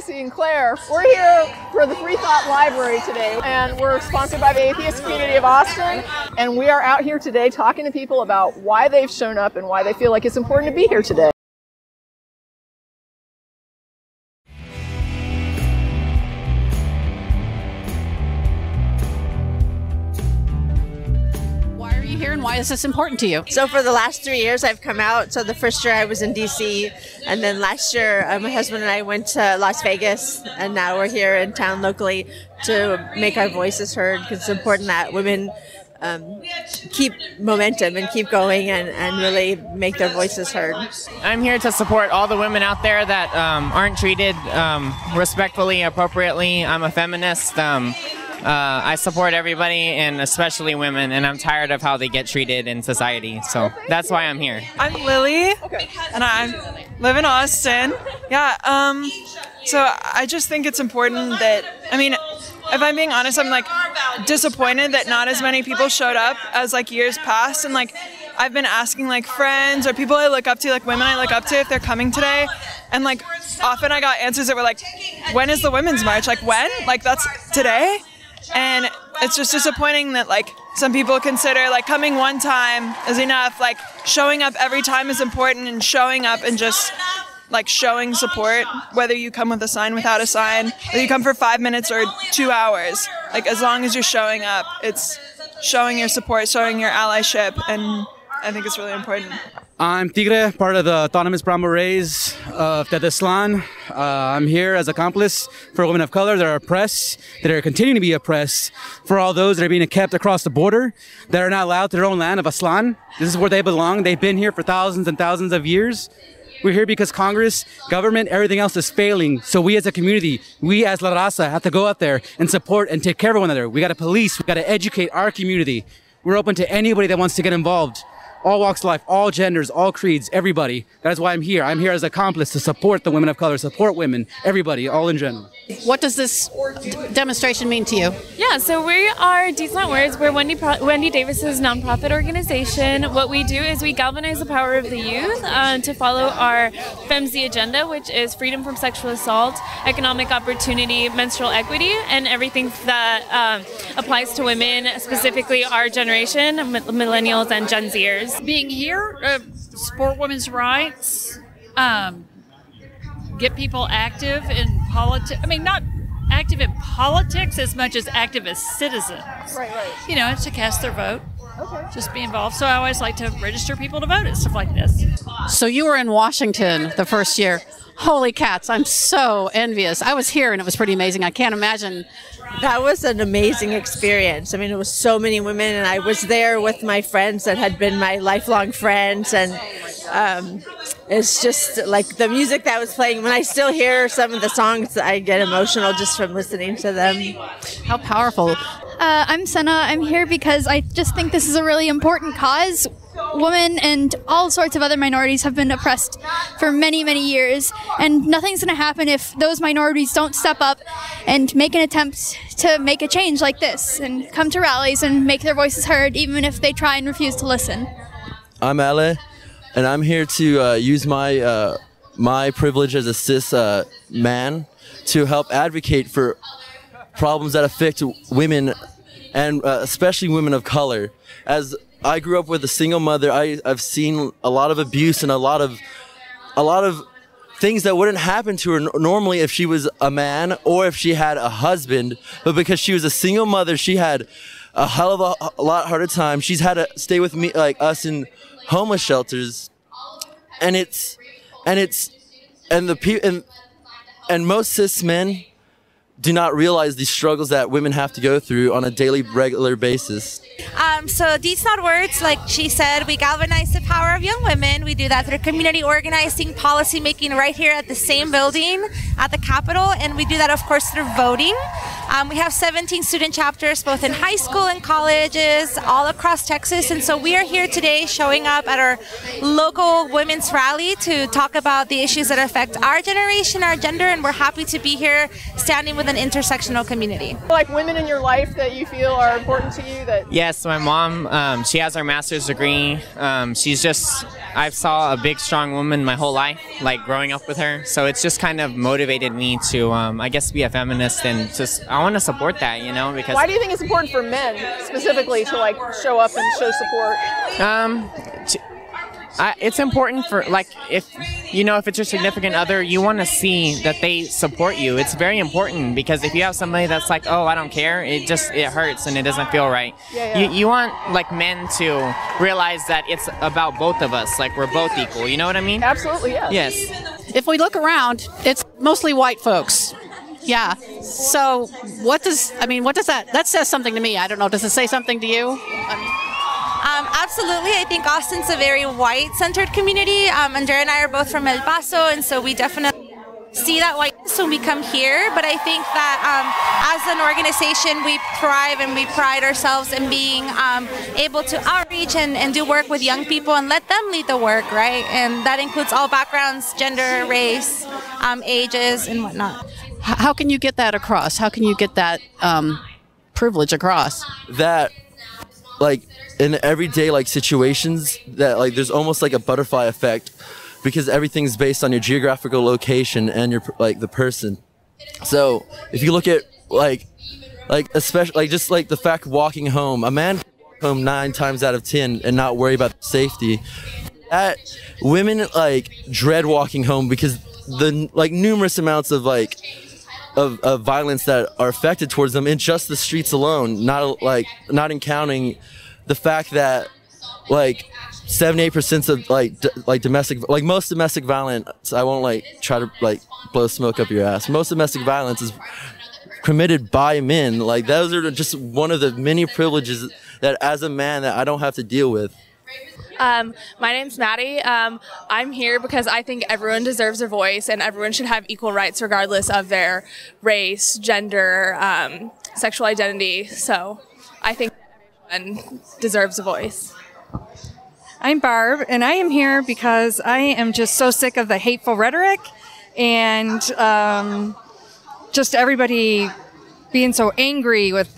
Tracie and Claire. We're here for the Free Thought Library today, and we're sponsored by the Atheist Community of Austin, and we are out here today talking to people about why they've shown up and why they feel like it's important to be here today. Here and why is this important to you? So for the last 3 years I've come out. So the first year I was in DC, and then last year my husband and I went to Las Vegas, and now we're here in town locally to make our voices heard, because it's important that women keep momentum and keep going and really make their voices heard. I'm here to support all the women out there that aren't treated respectfully, appropriately. I'm a feminist. I support everybody, and especially women, and I'm tired of how they get treated in society. So that's why I'm here. I'm Lily, and I live in Austin. Yeah, so I just think it's important that, I mean, if I'm being honest, I'm like disappointed that not as many people showed up as like years past. And like I've been asking like friends or people I look up to, like women I look up to, if they're coming today. And like often I got answers that were like, when is the Women's March? Like when? Like that's today? And it's just disappointing that like some people consider like coming one time is enough. Like showing up every time is important, and showing up and just like showing support, whether you come with a sign, without a sign, whether you come for 5 minutes or 2 hours, like as long as you're showing up, it's showing your support, showing your allyship, and I think it's really important. I'm Tigre, part of the Autonomous Brown Berets of Tedeslan. I'm here as accomplice for women of color that are oppressed, that are continuing to be oppressed, for all those that are being kept across the border, that are not allowed to their own land of Aslan. This is where they belong. They've been here for thousands and thousands of years. We're here because Congress, government, everything else is failing. So we as a community, we as La Raza have to go out there and support and take care of one another. We got to police, we got to educate our community. We're open to anybody that wants to get involved. All walks of life, all genders, all creeds, everybody. That is why I'm here. I'm here as an accomplice to support the women of color, support women, everybody, all in general. What does this demonstration mean to you? Yeah, so we are Deeds Not Words. We're Wendy Davis's nonprofit organization. What we do is we galvanize the power of the youth to follow our FEMZ agenda, which is freedom from sexual assault, economic opportunity, menstrual equity, and everything that applies to women, specifically our generation, millennials and Gen Zers. Being here, support women's rights, get people active in politics. I mean, not active in politics as much as active as citizens. Right. You know, it's to cast their vote. Okay. Just be involved. So I always like to register people to vote and stuff like this. So you were in Washington the first year. Holy cats, I'm so envious. I was here and it was pretty amazing. I can't imagine. That was an amazing experience. I mean, it was so many women, and I was there with my friends that had been my lifelong friends, and it's just like the music that was playing. When I still hear some of the songs, I get emotional just from listening to them. How powerful. I'm Senna. I'm here because I just think this is a really important cause. Women and all sorts of other minorities have been oppressed for many, many years, and nothing's going to happen if those minorities don't step up and make an attempt to make a change like this and come to rallies and make their voices heard, even if they try and refuse to listen. I'm Ale, and I'm here to use my my privilege as a cis man to help advocate for problems that affect women, and especially women of color. As I grew up with a single mother, I've seen a lot of abuse and a lot of things that wouldn't happen to her normally if she was a man or if she had a husband. But because she was a single mother, she had a hell of a lot harder time. She's had to stay with me, like us, in homeless shelters, and most cis men do not realize the struggles that women have to go through on a daily, regular basis. So Deeds Not Words, like she said, we galvanize the power of young women. We do that through community organizing, policy making right here at the same building at the Capitol. And we do that, of course, through voting. We have 17 student chapters, both in high school and colleges, all across Texas. And so we are here today showing up at our local women's rally to talk about the issues that affect our generation, our gender, and we're happy to be here standing with an intersectional community. Like women in your life that you feel are important to you? Yes, my mom, she has her master's degree. I saw a big, strong woman my whole life, like growing up with her. So it's just kind of motivated me to, I guess, be a feminist, and I want to support that, you know, because... Why do you think it's important for men specifically to like show up and show support? It's important for, like, if it's your significant other, you want to see that they support you. It's very important, because if you have somebody that's like, oh, I don't care, it hurts and it doesn't feel right. You want, like, men to realize that it's about both of us, like we're both equal. You know what I mean? Absolutely, yes. Yes. If we look around, it's mostly white folks. Yeah. So what does that says something to me. I don't know. Does it say something to you? Absolutely. I think Austin's a very white-centered community. Andrea and I are both from El Paso, and so we definitely see that whiteness when we come here. But I think that as an organization, we thrive and we pride ourselves in being able to outreach and do work with young people and let them lead the work, right? And that includes all backgrounds, gender, race, ages, and whatnot. How can you get that across? How can you get that privilege across? That, like, in everyday like situations, that like there's almost like a butterfly effect, because everything's based on your geographical location and your like the person. So if you look at like especially like just like the fact walking home, a man home 9 times out of 10 and not worry about safety. That women like dread walking home because the like numerous amounts of like of violence that are affected towards them in just the streets alone, not in counting the fact that like 78% of like domestic, like most domestic violence, I won't like try to like blow smoke up your ass. Most domestic violence is committed by men. Like those are just one of the many privileges that as a man that I don't have to deal with. My name's Maddie. I'm here because I think everyone deserves a voice and everyone should have equal rights regardless of their race, gender, sexual identity. So I think everyone deserves a voice. I'm Barb, and I am here because I am just so sick of the hateful rhetoric and just everybody being so angry with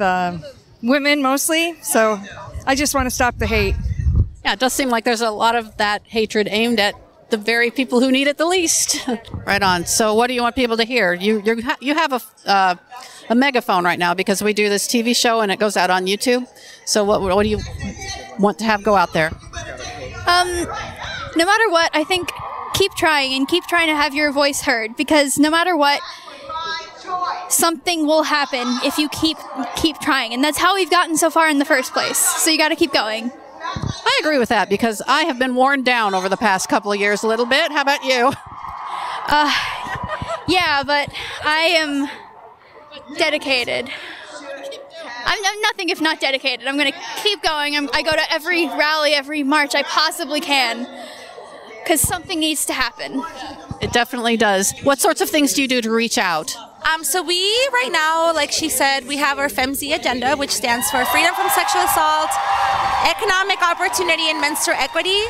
women mostly. So I just want to stop the hate. Yeah, it does seem like there's a lot of that hatred aimed at the very people who need it the least. Right on. So what do you want people to hear? You have a megaphone right now because we do this TV show and it goes out on YouTube. So what do you want to have go out there? No matter what, I think keep trying to have your voice heard, because no matter what, something will happen if you keep trying, and that's how we've gotten so far in the first place. So you got to keep going. I agree with that because I have been worn down over the past couple of years a little bit. How about you? Yeah, but I am dedicated. I'm nothing if not dedicated. I'm going to keep going. I go to every rally, every march I possibly can, because something needs to happen. It definitely does. What sorts of things do you do to reach out? So we, right now, like she said, we have our FEMZ agenda, which stands for Freedom from Sexual Assault, Economic Opportunity, and Menstrual Equity.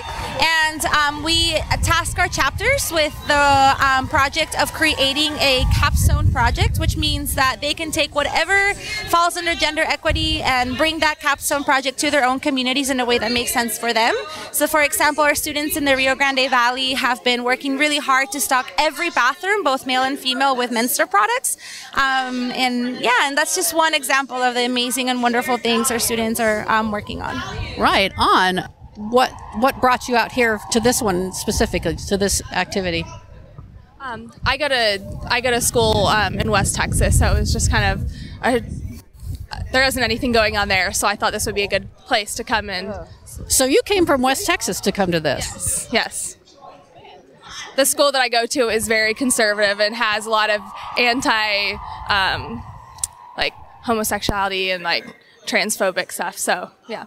And we task our chapters with the project of creating a capstone project, which means that they can take whatever falls under gender equity and bring that capstone project to their own communities in a way that makes sense for them. So for example, our students in the Rio Grande Valley have been working really hard to stock every bathroom, both male and female, with menstrual products. And that's just one example of the amazing and wonderful things our students are working on. Right on. What brought you out here to this one specifically, to this activity? I go to school in West Texas, so it was just kind of there isn't anything going on there, so I thought this would be a good place to come in. So you came from West Texas to come to this? Yes. The school that I go to is very conservative and has a lot of anti, like homosexuality and like transphobic stuff. So yeah.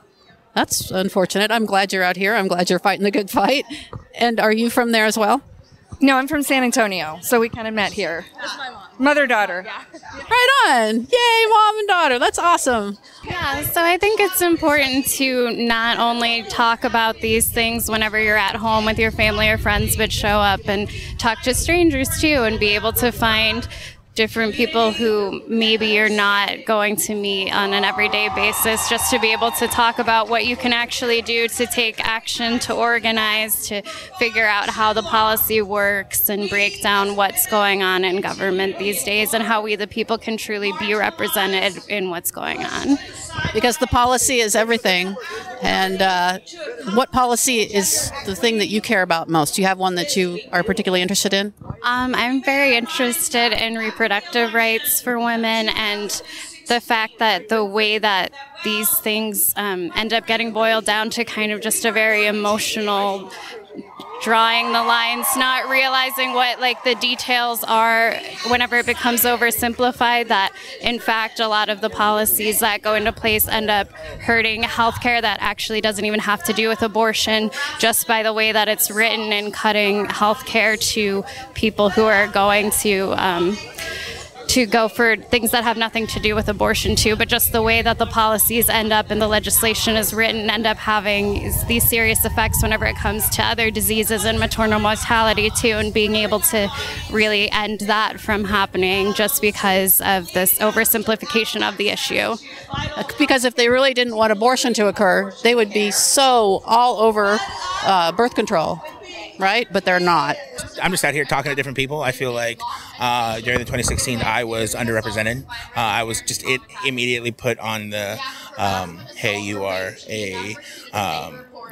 That's unfortunate. I'm glad you're out here. I'm glad you're fighting the good fight. And are you from there as well? No, I'm from San Antonio, so we kind of met here. That's my mom. Mother-daughter. Yeah. Right fun. Yay, mom and daughter. That's awesome. Yeah, so I think it's important to not only talk about these things whenever you're at home with your family or friends, but show up and talk to strangers too, and be able to find different people who maybe you're not going to meet on an everyday basis, just to be able to talk about what you can actually do to take action, to organize, to figure out how the policy works and break down what's going on in government these days and how we the people can truly be represented in what's going on. Because the policy is everything. And what policy is the thing that you care about most? Do you have one that you are particularly interested in? I'm very interested in reproductive rights for women, and the fact that the way that these things end up getting boiled down to kind of just a very emotional drawing the lines, not realizing what like the details are whenever it becomes oversimplified, that in fact a lot of the policies that go into place end up hurting healthcare that actually doesn't even have to do with abortion, just by the way that it's written, and cutting healthcare to people who are going to go for things that have nothing to do with abortion too, but just the way that the policies end up and the legislation is written end up having these serious effects whenever it comes to other diseases and maternal mortality too, and being able to really end that from happening just because of this oversimplification of the issue. Because if they really didn't want abortion to occur, they would be so all over birth control. Right? But they're not. I'm just out here talking to different people. I feel like during the 2016, I was underrepresented. I was just immediately put on the, hey, you are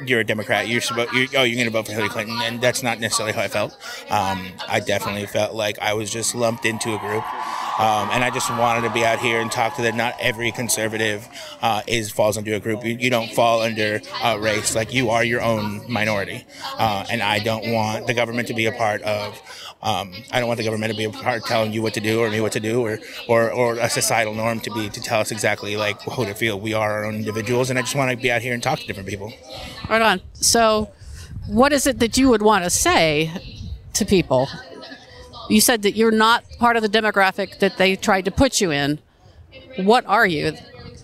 you're a Democrat. You're going to vote for Hillary Clinton. And that's not necessarily how I felt. I definitely felt like I was just lumped into a group. And I just wanted to be out here and talk to them. Not every conservative falls under a group. You don't fall under race. Like, you are your own minority. And I don't want the government to be a part of. I don't want the government to be a part of telling you what to do or me what to do, or a societal norm to tell us exactly like how to feel. We are our own individuals, and I just want to be out here and talk to different people. Right on. So, what is it that you would want to say to people? You said that you're not part of the demographic that they tried to put you in. What are you?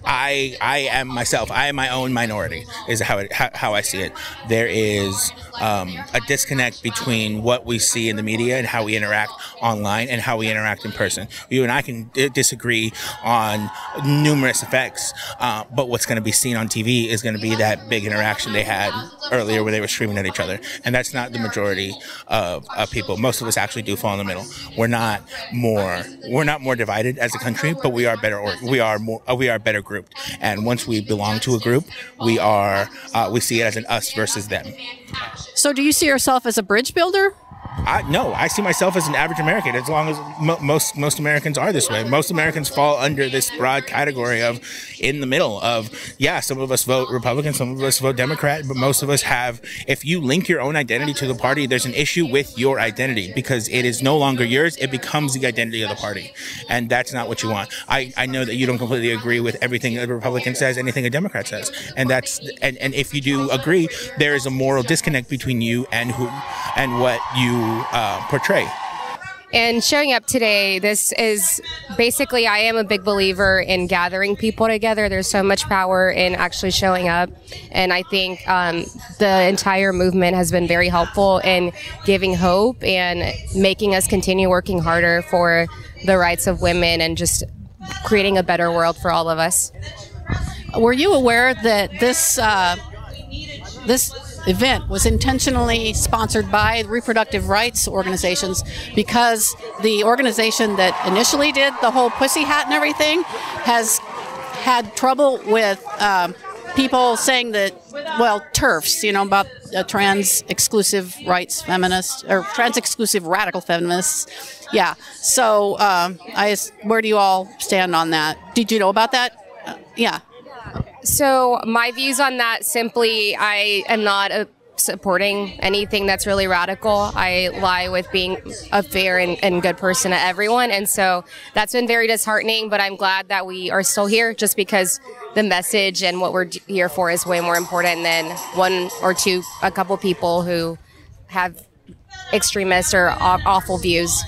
I am myself. I am my own minority, is how I see it. There is a disconnect between what we see in the media and how we interact online and how we interact in person. You and I can disagree on numerous effects, but what's going to be seen on TV is going to be that big interaction they had earlier where they were screaming at each other. And that's not the majority of people. Most of us actually do fall in the middle. We're not more divided as a country, but we are better. We are better grouped. And once we belong to a group, we see it as an us versus them. So do you see yourself as a bridge builder? No, I see myself as an average American, as long as most Americans are this way. Most Americans fall under this broad category of in the middle of, yeah, some of us vote Republican, some of us vote Democrat, but most of us have, if you link your own identity to the party, there's an issue with your identity because it is no longer yours, it becomes the identity of the party. And that's not what you want. I know that you don't completely agree with everything a Republican says, anything a Democrat says. And if you do agree, there is a moral disconnect between you and what you portray. And showing up today, this is basically, I am a big believer in gathering people together. There's so much power in actually showing up. And I think the entire movement has been very helpful in giving hope and making us continue working harder for the rights of women and just creating a better world for all of us. Were you aware that this event was intentionally sponsored by reproductive rights organizations because the organization that initially did the whole pussy hat and everything has had trouble with people saying that, well, TERFs, about trans exclusive rights feminists or trans exclusive radical feminists. Yeah. So where do you all stand on that? Did you know about that? Yeah. So my views on that, simply, I am not supporting anything that's really radical. I lie with being a fair and good person to everyone. And so that's been very disheartening, but I'm glad that we are still here just because the message and what we're here for is way more important than a couple people who have extremist or awful views.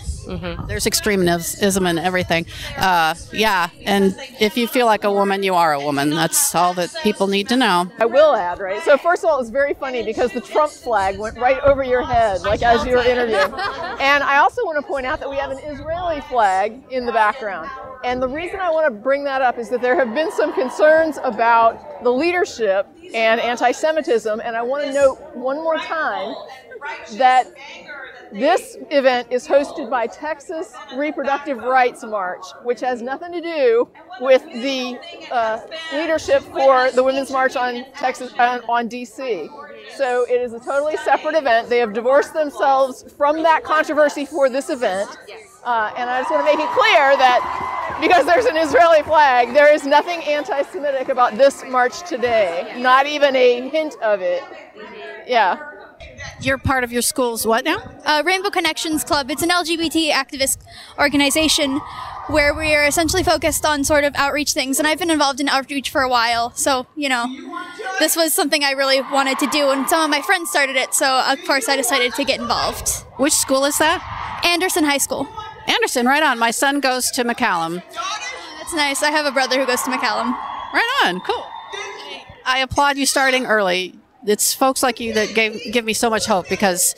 There's extremism and everything. Yeah, and if you feel like a woman, you are a woman. That's all that people need to know. I will add, right? So first of all, it was very funny because the Trump flag went right over your head, like as you were interviewing. And I also want to point out that we have an Israeli flag in the background. And the reason I want to bring that up is that there have been some concerns about the leadership and anti-Semitism. And I want to note one more time that this event is hosted by Texas Reproductive Rights March, which has nothing to do with the leadership for the Women's March on DC. So it is a totally separate event. They have divorced themselves from that controversy for this event. And I just want to make it clear that because there's an Israeli flag, there is nothing anti-Semitic about this march today. Not even a hint of it. Yeah. You're part of your school's what now? Rainbow Connections Club. It's an LGBT activist organization where we are essentially focused on sort of outreach things. And I've been involved in outreach for a while. So, you know, this was something I really wanted to do. And some of my friends started it. So, of course, I decided to get involved. Which school is that? Anderson High School. Anderson, right on. My son goes to McCallum. That's nice. I have a brother who goes to McCallum. Right on. Cool. I applaud you starting early. It's folks like you that give me so much hope because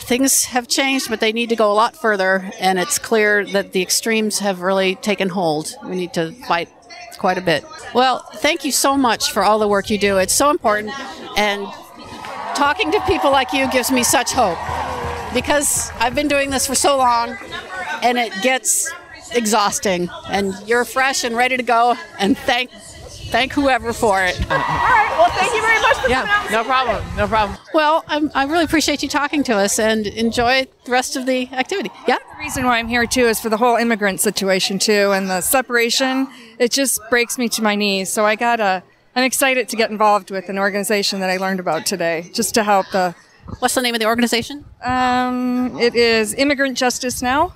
things have changed, but they need to go a lot further. And it's clear that the extremes have really taken hold. We need to fight quite a bit. Well, thank you so much for all the work you do. It's so important. And talking to people like you gives me such hope because I've been doing this for so long and it gets exhausting. And you're fresh and ready to go. And thank whoever for it. All right. Well, thank you very much for coming out. No problem. No problem. Well, I really appreciate you talking to us and enjoy the rest of the activity. Yeah? The reason why I'm here, too, is for the whole immigrant situation, too, and the separation. It just breaks me to my knees. So I'm excited to get involved with an organization that I learned about today, just to help the... What's the name of the organization? It is Immigrant Justice Now.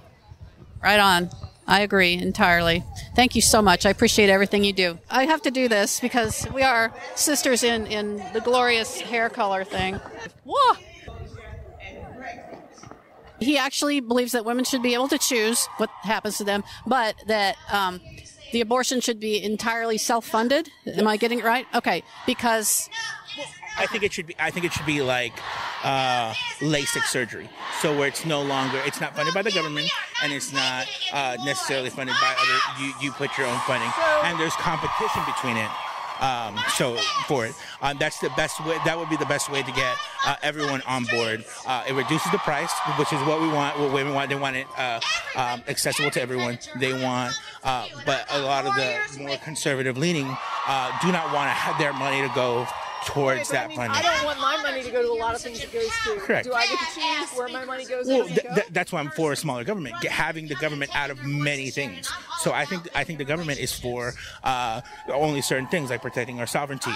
Right on. I agree entirely. Thank you so much. I appreciate everything you do. I have to do this because we are sisters in the glorious hair color thing. Whoa! He actually believes that women should be able to choose what happens to them, but that the abortion should be entirely self-funded. Am I getting it right? Okay, because... I think it should be like LASIK surgery. So where it's not funded by the government and it's not necessarily funded by other, you put your own funding and there's competition between it. That's the best way. That would be the best way to get everyone on board. It reduces the price, which is what we want. What women want, they want it accessible to everyone. They want, but a lot of the more conservative leaning do not want to have their money to go towards that funding. I don't want my money to go to a lot of things it goes to. Correct. Do I get to choose where my money goes? Well, that's why I'm for a smaller government, having the government out of many things. So I think the government is for only certain things, like protecting our sovereignty.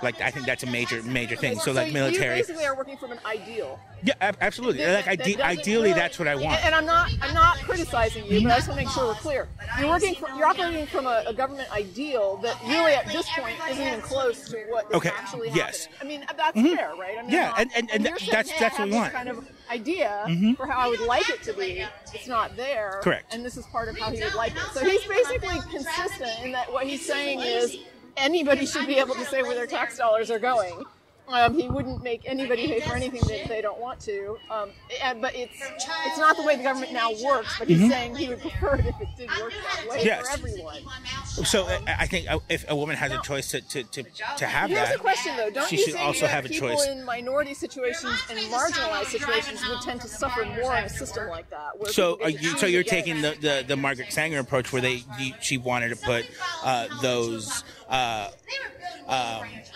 Like I think that's a major thing. So like military. You basically are working from an ideal. Yeah, absolutely. Ideally, that's what I want. And I'm not criticizing you, but I just want to make sure we're clear. You're operating from a government ideal that really at this point isn't even close to what is actually happening. Yes. I mean, that's fair, right? I mean, yeah, and that's what we want. Kind of idea for how I would like it to be. It's not there. Correct. And this is part of how he would like it. So he's basically consistent in that what he's saying is anybody should be able to say where their tax dollars are going. He wouldn't make anybody pay for anything that they don't want to. But it's not the way the government now works, but he's saying he would prefer it if it did work that way for everyone. So I think if a woman has a choice to have Here's that, a question, though. Don't she you should think also that have a people choice. in minority situations and marginalized situations would tend to suffer more in a system like that? So you're taking the Margaret Sanger approach where she wanted to put those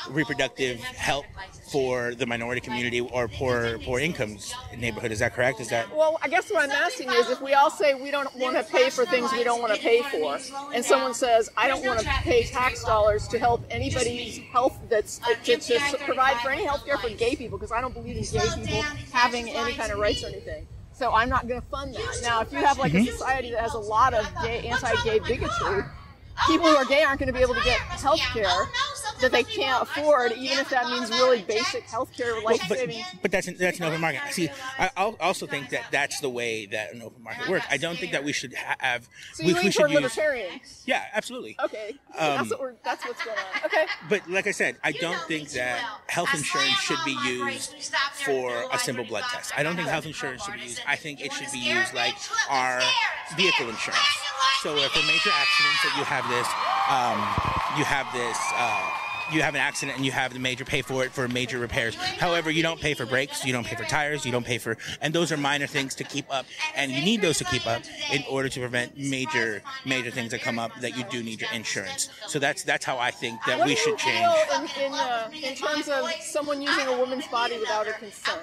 reproductive help for the minority community or poor incomes neighborhood. Is that correct? Well, I guess what I'm asking is if we all say we don't want to pay for things we don't want to pay for, and someone says I don't want to pay tax dollars to help anybody's health to provide for any health care for gay people because I don't believe in gay people having any kind of rights or anything. So I'm not going to fund that. Now, if you have like a society that has a lot of anti-gay bigotry, people who are gay aren't going to be able to get health care, that they can't afford, even if that means really basic healthcare, life-saving. But that's an open market. See, I also think that that's the way that an open market works. I don't think that we should have. So you lean toward libertarian? Yeah, absolutely. Okay, that's what's going on. Okay. But like I said, I don't think that health insurance should be used for a simple blood test. I don't think health insurance should be used. I think it should be used like our vehicle insurance. So if a major accident, that you have an accident and you have the major pay for it for major repairs. However, you don't pay for brakes, you don't pay for tires, you don't pay for, and those are minor things to keep up, and you need those to keep up in order to prevent major things that come up that you do need your insurance. So that's how I think that we should change. In terms of someone using a woman's body without her consent.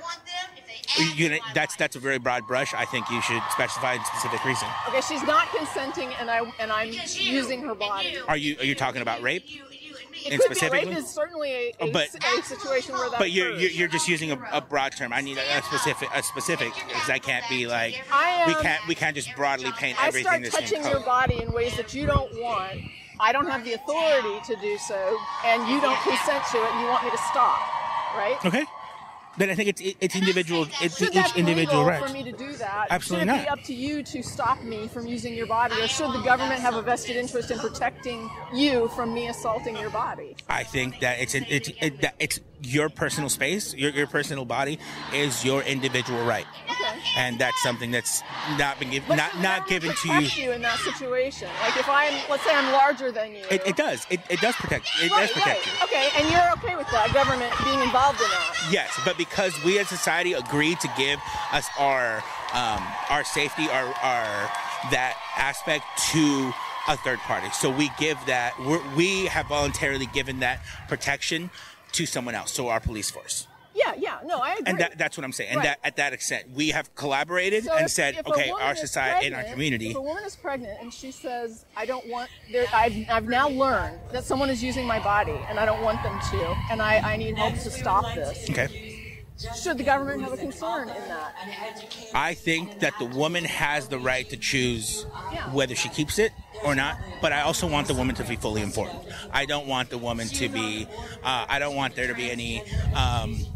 That's a very broad brush. I think you should specify a specific reason. Okay, she's not consenting, and I'm using her body. Are you talking about rape? It could be. Rape is certainly a situation where that. But you're just using a broad term. I need a specific because I can't be like we can't just broadly paint everything the same color. I start touching your body in ways that you don't want. I don't have the authority to do so, and you don't consent to it, and you want me to stop, right? Okay. Then I think it's individual. It's each individual right. For me to do that, absolutely should it not. Be up to you to stop me from using your body, or should the government have a vested interest in protecting you from me assaulting your body? I think that it's your personal space, your personal body is your individual right, and that's something that's not been given, not given to you in that situation. Like if let's say I'm larger than you, it does protect you. Okay, and you're okay with that government being involved in that? Yes, but because we as society agreed to give us our safety, our that aspect to a third party, so we give that. We have voluntarily given that protection to someone else, so our police force. Yeah, no, I agree. And that's what I'm saying. And at that extent, we have collaborated and said, okay, our society and our community. If a woman is pregnant and she says, I don't want, I've now learned that someone is using my body and I don't want them to, and I need help to stop this. Okay. Should the government have a concern in that? I think that the woman has the right to choose whether she keeps it or not, but I also want the woman to be fully informed. I don't want the woman to be, I don't want there to be any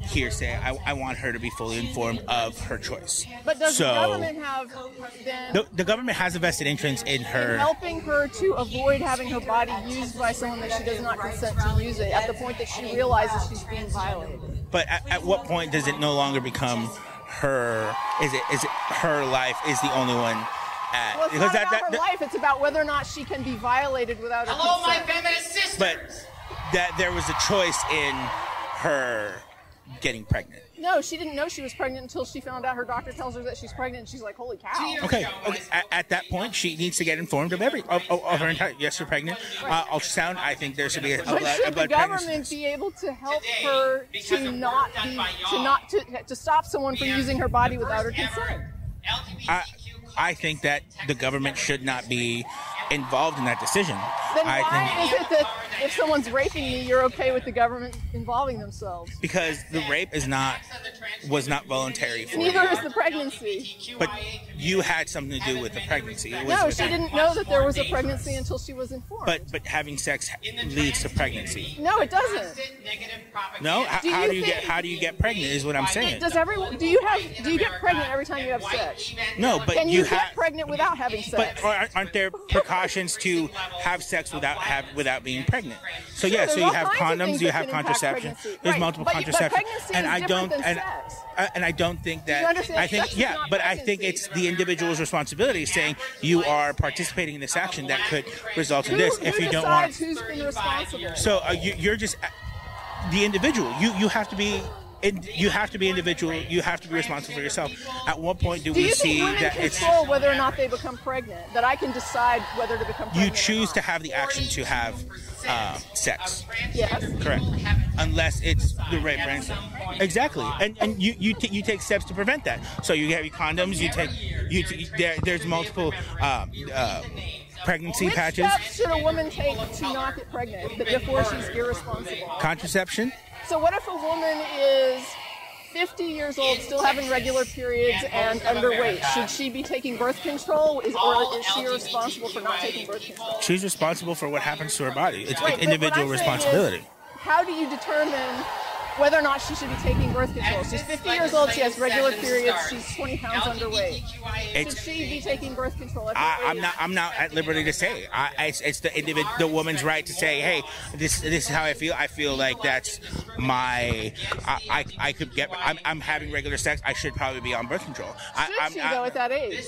hearsay. I want her to be fully informed of her choice. But does the government have then... The government has a vested interest in her... In helping her to avoid having her body used by someone that she does not consent to use it at the point that she realizes she's being violated. But at what point does it no longer become her? Is it her life is the only one? Well, it's not about her life. It's about whether or not she can be violated without her consent. My feminist sisters. But that there was a choice in her getting pregnant. No, she didn't know she was pregnant until she found out her doctor tells her that she's pregnant, and she's like, "Holy cow!" Okay. At that point, she needs to get informed of her entire. Yes, you're pregnant. Ultrasound. I think there should be a blood pregnancy. Should the government be able to help her to stop someone from using her body without her consent? I think that the government should not be involved in that decision. Then why is it that if someone's raping me, you're okay with the government involving themselves? Because the rape was not voluntary for Neither is the pregnancy. But you had something to do with the pregnancy. No, she didn't know that there was a pregnancy until she was informed. But having sex leads to pregnancy. No, it doesn't. No? How do you get pregnant is what I'm saying. Do you get pregnant every time you have sex? No, but Can you get pregnant without having sex? But aren't there precautions to have sex without being pregnant? So yeah, so you have condoms, you have contraception. There's multiple contraception, and I don't think that. I think it's the individual's responsibility saying you are participating in this action that could result in this if you don't want. Who's been responsible? So you're just the individual. You have to be. You have to be individual. You have to be responsible for yourself. At what point do we see that it's control whether or not they become pregnant? That I can decide whether to become pregnant. You choose to have the action to have sex. Yes. Correct. Unless it's the rape ransom. Exactly. And you take steps to prevent that. So you have your condoms. There's multiple pregnancy patches. Which steps should a woman take to not get pregnant before she's irresponsible? Contraception. So what if a woman is 50 years old, still having regular periods, and underweight? Should she be taking birth control, or is she responsible for not taking birth control? She's responsible for what happens to her body. It's individual responsibility. how do you determine whether or not she should be taking birth control? She's 50 years old, she has regular periods, she's 20 pounds underweight. Should she be taking birth control? I'm not at liberty to say. It's the woman's right to say, hey, this is how I feel. I feel like that's my. I'm having regular sex. I should probably be on birth control. Should she go at that age?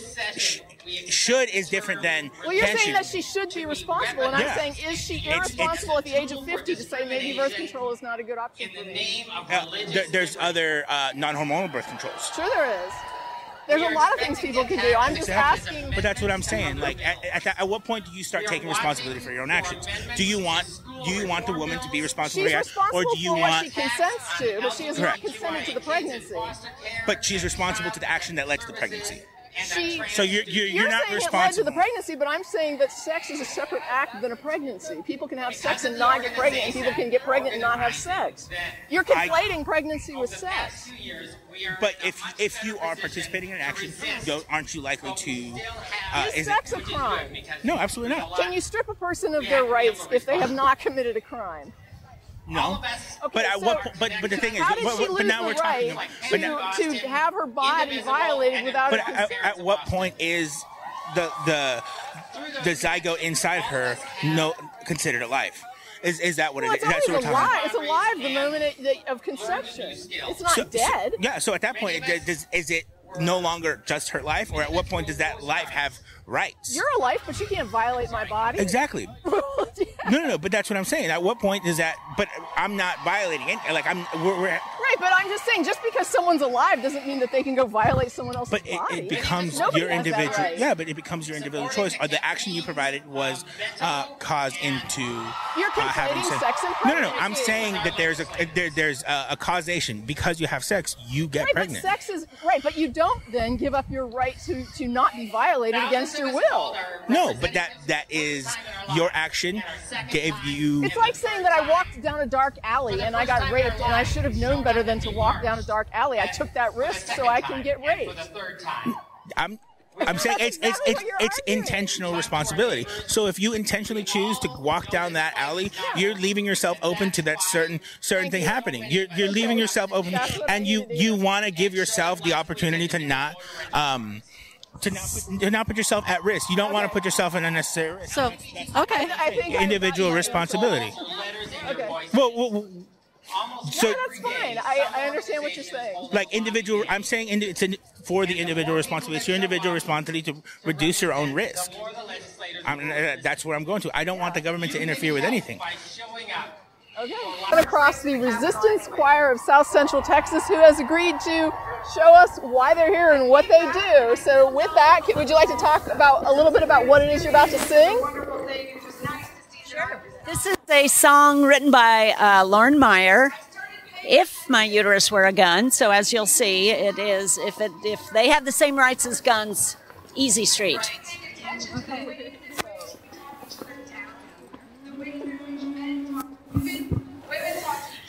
Should is different than. Well, you're saying that she should be responsible, and I'm saying, is she irresponsible at the age of 50 to say maybe birth control is not a good option for me? There's other non-hormonal birth controls. Sure, there is. There's a lot of things people can do. I'm just asking. But that's what I'm saying. Like, at what point do you start taking responsibility for your own actions? Do you want the woman to be responsible for your actions, or do you for want? What she consents to, but she has not consented to the pregnancy. But she's responsible to the action that led to the pregnancy. So you're not saying responsible. It led to the pregnancy, but I'm saying that sex is a separate act than a pregnancy. People can have sex and not get pregnant, and people can get pregnant and not have sex. You're conflating pregnancy with sex. But if you are participating in an action, aren't you likely to? Is sex a crime? No, absolutely not. Can you strip a person of their rights if they have not committed a crime? No, okay, but the thing is, how did she lose but now the we're talking right to have her body violated without But her consent? at what point is the zygote inside her considered alive? Is that what it is? That's what we're talking about. It's alive the moment of conception. It's not dead. So at that point, is it no longer just her life, or at what point does that life have rights? You're a life, but you can't violate my body. Exactly. No, but that's what I'm saying. At what point is that? But I'm not violating it. Like we're right, but I'm just saying, just because someone's alive doesn't mean that they can go violate someone else's body. But it becomes your individual. Right. Yeah, but it becomes your individual choice. Or the action you provided was caused into you're having sex. Sex and pregnancy. No. I'm saying that there's a causation. Because you have sex, you get pregnant. But sex is right, but you don't then give up your right to not be violated against your will. No, but that is your action gave you. It's like saying that I walked down a dark alley and I got raped, and I should have known better than to walk down a dark alley. I took that risk so I can get raped. I'm saying it's intentional responsibility. So if you intentionally choose to walk down that alley, you're leaving yourself open to that certain thing happening. You're leaving yourself open, and you want to give yourself the opportunity to not. To not put yourself at risk. You don't want to put yourself in unnecessary risk. So, okay. I think individual responsibility. Okay. Well, so that's fine. I understand what you're saying. Like individual, I'm saying it's for the individual responsibility. It's your individual responsibility to reduce your own risk. That's where I'm going to. I don't want the government to interfere with anything. Okay. Across the Resistance Choir of South Central Texas, who has agreed to show us why they're here and what they do. So with that, would you like to talk a little bit about what it is you're about to sing? Sure. This is a song written by Lauren Meyer, If My Uterus Were a Gun. So as you'll see, it is, if they have the same rights as guns, easy street. Okay.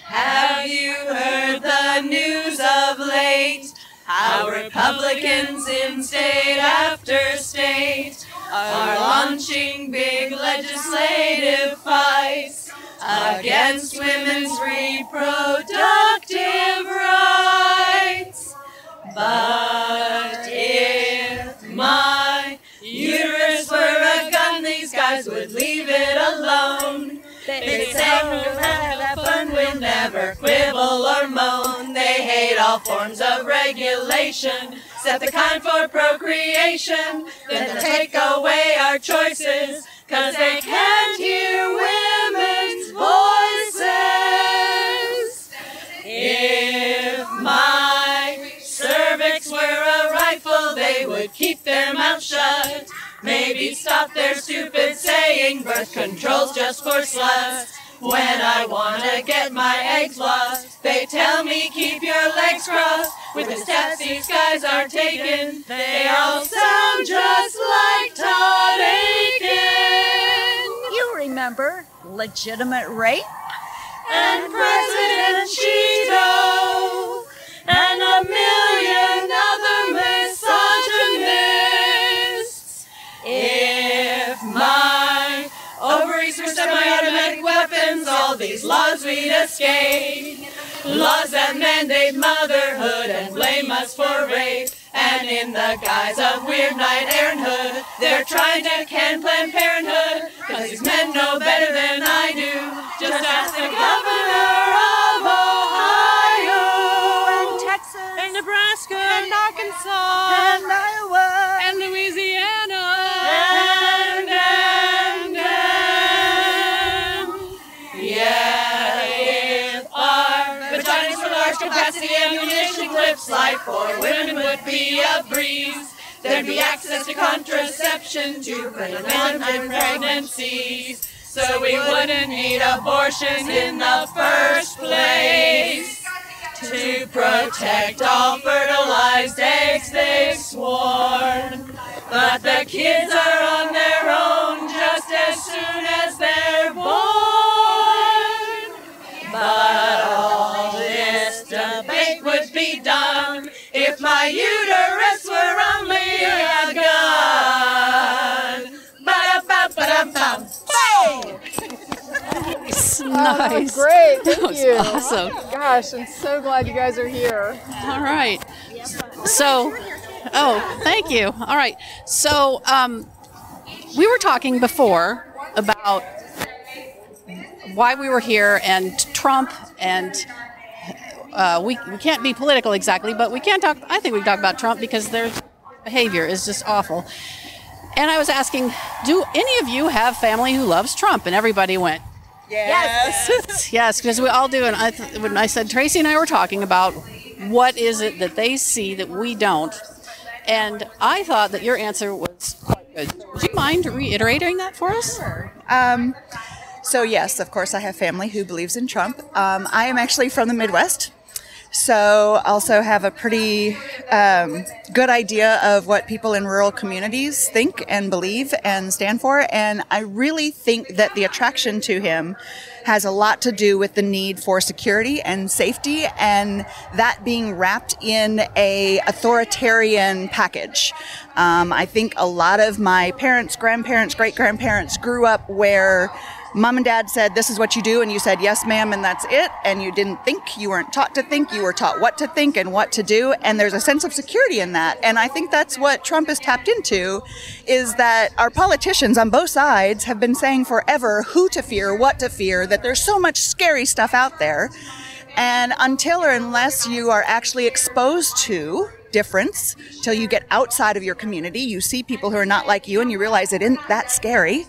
Have you heard the news of late? How Republicans in state after state are launching big legislative fights against women's reproductive rights. But if my uterus were a gun, these guys would leave it alone. They say we'll have fun, we'll never quibble or moan. They hate all forms of regulation, except the kind for procreation. Then they take away our choices, 'cause they can't hear women's voices. If my cervix were a rifle, they would keep their mouth shut. Maybe stop their stupid saying birth control's just for sluts. When I wanna get my eggs lost, they tell me keep your legs crossed. With the steps these guys are taking, they all sound just like Todd Aiken. You remember legitimate rape? And President Cheeto, and a million other misogynists. If my ovaries were semi-automatic weapons, heavens, all these laws we'd escape. Laws that mandate motherhood and blame us for rape. And in the guise of weird knight erranthood, they're trying to can Planned Parenthood, cause these men know better than I do. Just ask the governor of Ohio, and Texas, and Nebraska, and Arkansas, and Iowa, and Louisiana, yeah, if our vaginas were large capacity ammunition clips, life for women would be a breeze. There'd be access to contraception to prevent pregnancies, so we wouldn't need abortion in the first place. To protect all fertilized eggs, they've sworn. But the kids are on their own just as soon as they're born. But all this debate would be done if my uterus were only a gun. Ba-da-ba-ba-da-bum. Hey! That was Nice. great. Thank That was you. awesome. Gosh, I'm so glad you guys are here. All right. So, thank you. All right. So, we were talking before about why we were here and Trump, and we can't be political exactly, but we can talk. I think we can talk about Trump because their behavior is just awful. And I was asking, do any of you have family who loves Trump? And everybody went, yes. yes, because we all do. And when I said Tracy and I were talking about what is it that they see that we don't, and I thought that your answer was quite good. Would you mind reiterating that for us? So yes, of course, I have family who believes in Trump. I am actually from the Midwest, so also have a pretty good idea of what people in rural communities think and believe and stand for. And I really think that the attraction to him has a lot to do with the need for security and safety, and that being wrapped in a authoritarian package. I think a lot of my parents, grandparents, great-grandparents grew up where Mom and Dad said, this is what you do, and you said, yes, ma'am, and that's it, and you didn't think, you weren't taught to think, you were taught what to think and what to do, and there's a sense of security in that, and I think that's what Trump has tapped into, is that our politicians on both sides have been saying forever who to fear, what to fear, that there's so much scary stuff out there, and until or unless you are actually exposed to difference, till you get outside of your community, you see people who are not like you, and you realize it isn't that scary.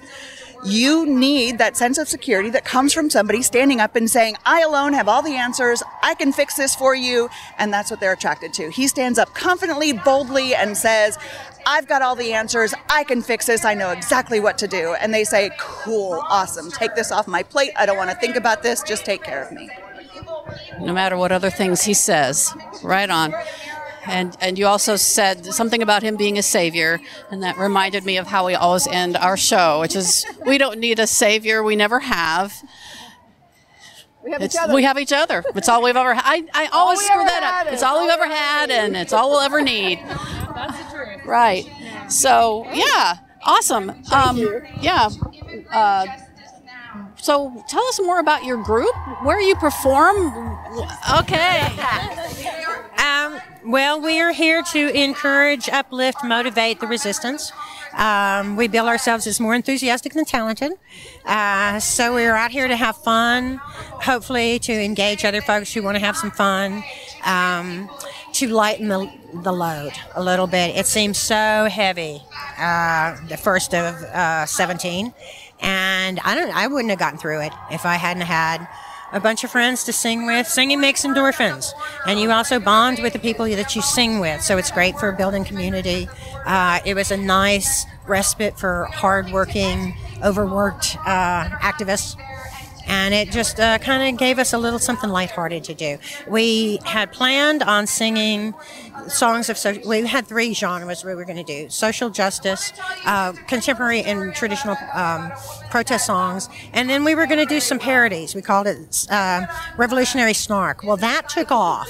You need that sense of security that comes from somebody standing up and saying, I alone have all the answers, I can fix this for you, and that's what they're attracted to. He stands up confidently, boldly, and says, I've got all the answers, I can fix this, I know exactly what to do. And they say, cool, awesome, take this off my plate, I don't want to think about this, just take care of me. No matter what other things he says. Right on. And you also said something about him being a savior, and that reminded me of how we always end our show, which is we don't need a savior, we never have. We have each other. We have each other. It's all we've ever had. I always screw that up. It's all we've ever had, and it's all we'll ever need. That's the truth. Right. So, yeah, awesome. Yeah. So tell us more about your group, where you perform. Okay. Well, we are here to encourage, uplift, motivate the resistance. We bill ourselves as more enthusiastic than talented. So we're out here to have fun, hopefully to engage other folks who want to have some fun, to lighten the load a little bit. It seems so heavy, the first of 17. And I wouldn't have gotten through it if I hadn't had a bunch of friends to sing with. Singing makes endorphins, and you also bond with the people that you sing with, so it's great for building community. It was a nice respite for hardworking, overworked activists, and it just kind of gave us a little something lighthearted to do. We had planned on singing songs of we had 3 genres we were going to do: social justice, contemporary and traditional protest songs, and then we were going to do some parodies. We called it revolutionary snark. Well, that took off,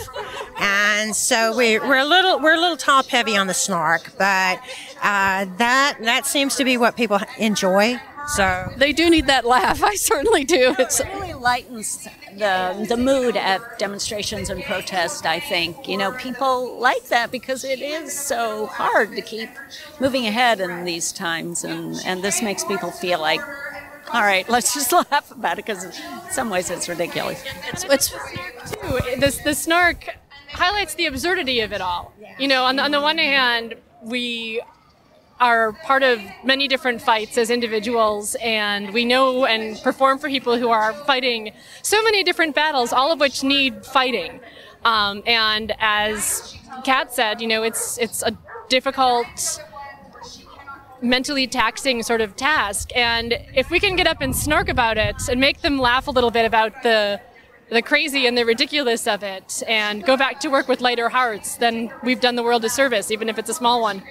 and so we're a little top heavy on the snark, but that seems to be what people enjoy. So they do need that laugh. I certainly do. It really lightens the mood at demonstrations and protests, I think. People like that because it is so hard to keep moving ahead in these times, and this makes people feel like, all right, let's just laugh about it, because in some ways it's ridiculous. The snark highlights the absurdity of it all. On the one hand, we are part of many different fights as individuals, and we know and perform for people who are fighting so many different battles, all of which need fighting. And as Kat said, it's a difficult, mentally taxing sort of task. And if we can get up and snark about it and make them laugh a little bit about the crazy and the ridiculous of it, and go back to work with lighter hearts, then we've done the world a service, even if it's a small one.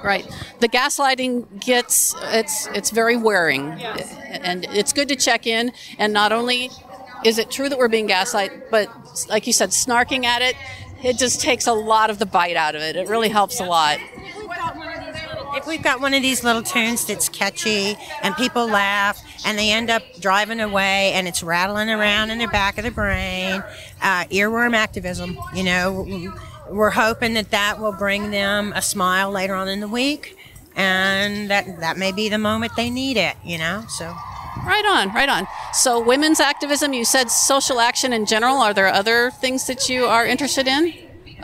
Right. The gaslighting it's very wearing. Yes. And it's good to check in. And not only is it true that we're being gaslighted, but like you said, snarking at it, it just takes a lot of the bite out of it. It really helps a lot. If we've got one of these little tunes that's catchy and people laugh and they end up driving away and it's rattling around in the back of the brain, earworm activism, we're hoping that will bring them a smile later on in the week, and that may be the moment they need it, so. Right on. So women's activism, you said social action in general. Are there other things that you are interested in?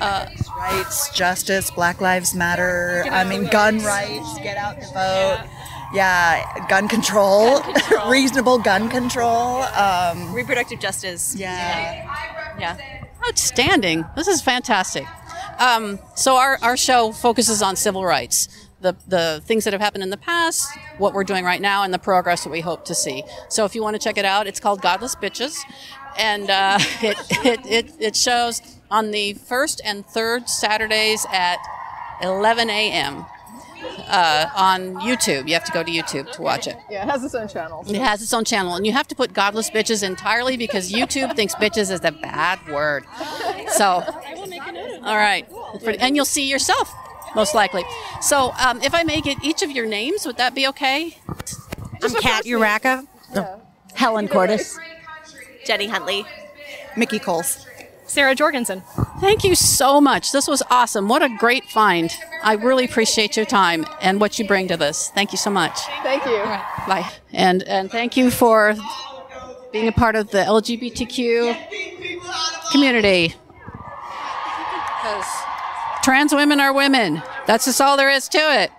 Rights, justice, Black Lives Matter, gun rights, get out and vote. Yeah, gun control. Reasonable gun control. Reproductive justice. Yeah. Outstanding. This is fantastic. So our show focuses on civil rights, the things that have happened in the past, what we're doing right now, and the progress that we hope to see. So if you want to check it out, it's called Godless Bitches, and it shows on the first and third Saturdays at 11 a.m. On YouTube. You have to go to YouTube to watch it. Yeah, it has its own channel. It has its own channel, and you have to put Godless Bitches entirely because YouTube thinks bitches is a bad word. So, all right, and you'll see yourself most likely. So, if I may get each of your names, would that be okay? I'm Kat Uraka. Helen Cordes. Jenny Huntley. Mickey Coles. Sarah Jorgensen. Thank you so much. This was awesome. What a great find. I really appreciate your time and what you bring to this. Thank you so much. Thank you. All right, bye. And thank you for being a part of the LGBTQ community. Because trans women are women. That's just all there is to it.